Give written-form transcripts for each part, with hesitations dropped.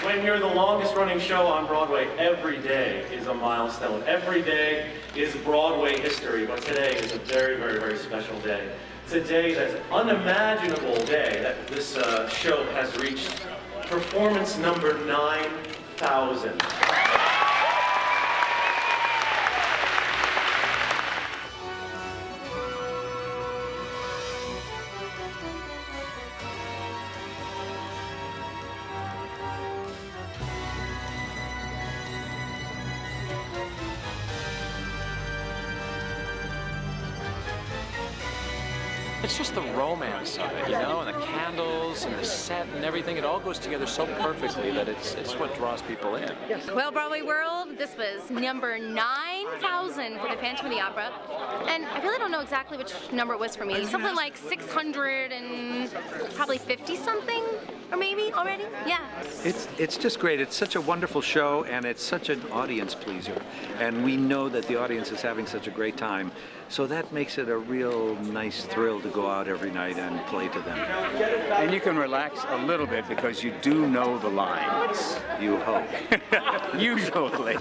when you're the longest running show on Broadway, every day is a milestone. Every day is Broadway history, but today is a very, very, very special day. It's a day that's an unimaginable day that this show has reached performance number 9,000. It's just the romance of it, you know, and the candles and the set and everything. It all goes together so perfectly that it's what draws people in. Well, Broadway World, this was number 9,000 for the Phantom of the Opera. And I really don't know exactly which number it was for me. Something like 600 and probably 50 something, or maybe already. Yeah. It's just great. It's such a wonderful show, and it's such an audience pleaser. And we know that the audience is having such a great time. So that makes it a real nice thrill to go out every night and play to them. And you can relax a little bit because you do know the lines. You hope. Usually.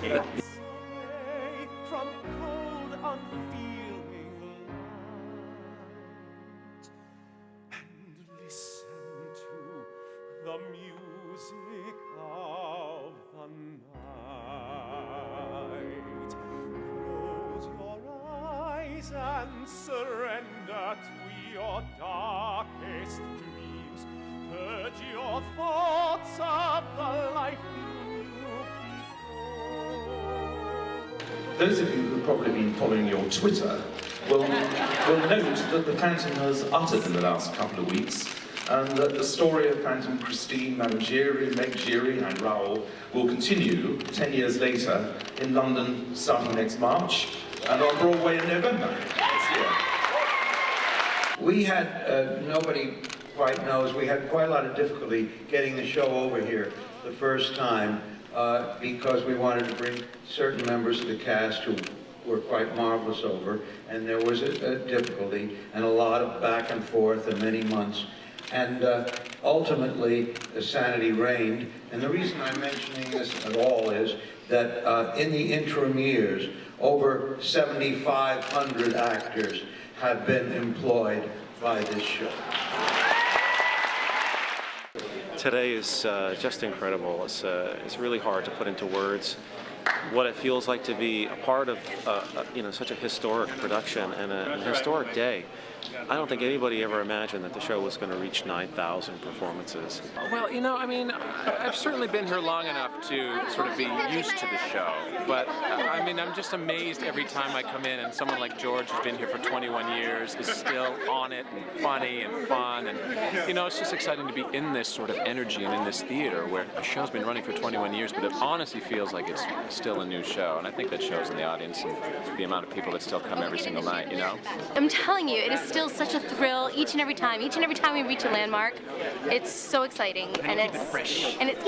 From cold, unfeeling light, and listen to the music of the night. Close your eyes and surrender to your darkest dreams. Purge your thoughts of the life you knew before. Those of you who've probably been following your Twitter will note that the Phantom has uttered in the last couple of weeks, and that the story of Phantom Christine, Madame Giry, Meg Giry and Raoul will continue 10 years later in London starting next March and on Broadway in November this year. We had, nobody quite knows, we had quite a lot of difficulty getting the show over here the first time because we wanted to bring certain members of the cast who were quite marvelous over, and there was a difficulty and a lot of back and forth and many months. And ultimately, the sanity reigned. And the reason I'm mentioning this at all is that in the interim years, over 7,500 actors have been employed by this show. Today is just incredible. It's really hard to put into words what it feels like to be a part of such a historic production and a historic day. I don't think anybody ever imagined that the show was going to reach 9,000 performances. Well, you know, I mean, I've certainly been here long enough to sort of be used to the show, but I mean, I'm just amazed every time I come in and someone like George, who's been here for 21 years, is still on it and funny and fun, and you know, it's just exciting to be in this sort of energy and in this theater where a show's been running for 21 years, but it honestly feels like it's still a new show, and I think that shows in the audience and the amount of people that still come every single night, you know? I'm telling you, it is still such a thrill each and every time. Each and every time we reach a landmark, it's so exciting, and it's fresh. And it's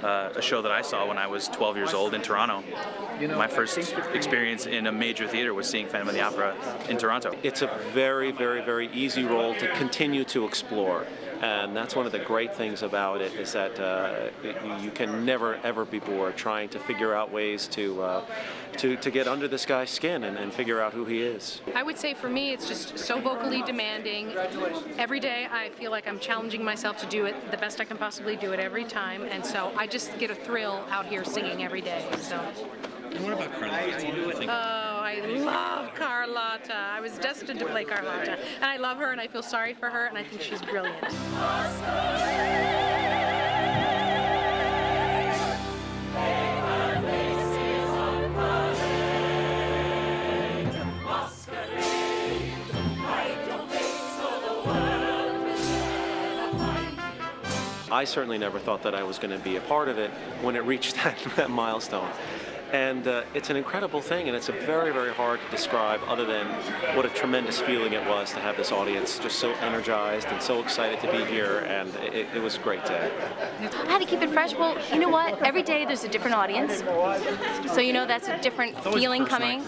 a show that I saw when I was 12 years old in Toronto. My first experience in a major theater was seeing Phantom of the Opera in Toronto. It's a very, very, very easy role to continue to explore. And that's one of the great things about it, is that you can never ever be bored trying to figure out ways to get under this guy's skin and figure out who he is. I would say for me it's just so vocally demanding. Every day I feel like I'm challenging myself to do it the best I can possibly do it every time, and so I just get a thrill out here singing every day. So. And what about Carlotta? Oh, I love Carlotta. I was destined to play Carlotta. And I love her, and I feel sorry for her, and I think she's brilliant. I certainly never thought that I was going to be a part of it when it reached that milestone. And it's an incredible thing, and it's very, very hard to describe other than what a tremendous feeling it was to have this audience just so energized and so excited to be here, and it was a great day. How to keep it fresh? Well, you know what? Every day there's a different audience, so you know that's a different feeling coming.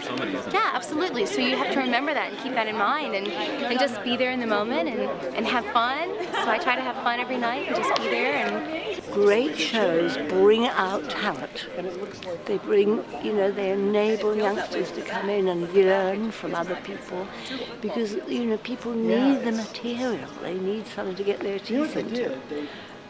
Yeah, absolutely. So you have to remember that and keep that in mind, and just be there in the moment and have fun. So I try to have fun every night and just be there and great shows bring out talent. They bring, you know, they enable youngsters to come in and learn from other people, because, you know, people need the material. They need something to get their teeth into.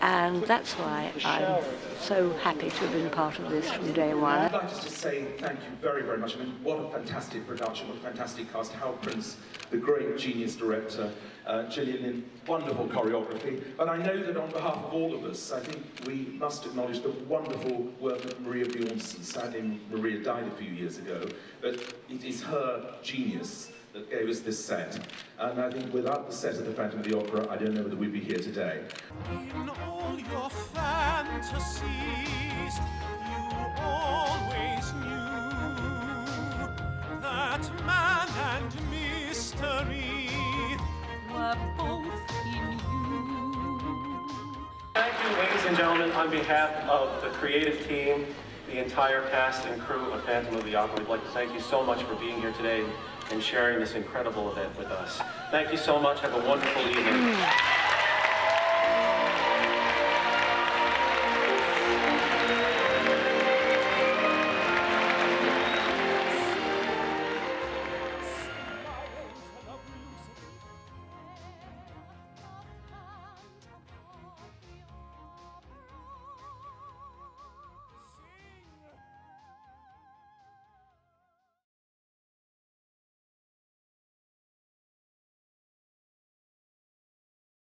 And that's why I'm so happy to have been part of this from day one. I'd like just to say thank you very, very much. I mean, what a fantastic production, what a fantastic cast. Hal Prince, the great genius director, GILLIAN, wonderful choreography. But I know that on behalf of all of us, I think we must acknowledge the wonderful work of Maria Bjornsson. Sadly, Maria died a few years ago, but it is her genius that gave us this set. And I think without the set of the Phantom of the Opera, I don't know whether we'd be here today. In all your fantasies, you always knew that man and mystery were both in you. Thank you, ladies and gentlemen, on behalf of the creative team, the entire cast and crew of Phantom of the Opera, we'd like to thank you so much for being here today and sharing this incredible event with us. Thank you so much. Have a wonderful evening.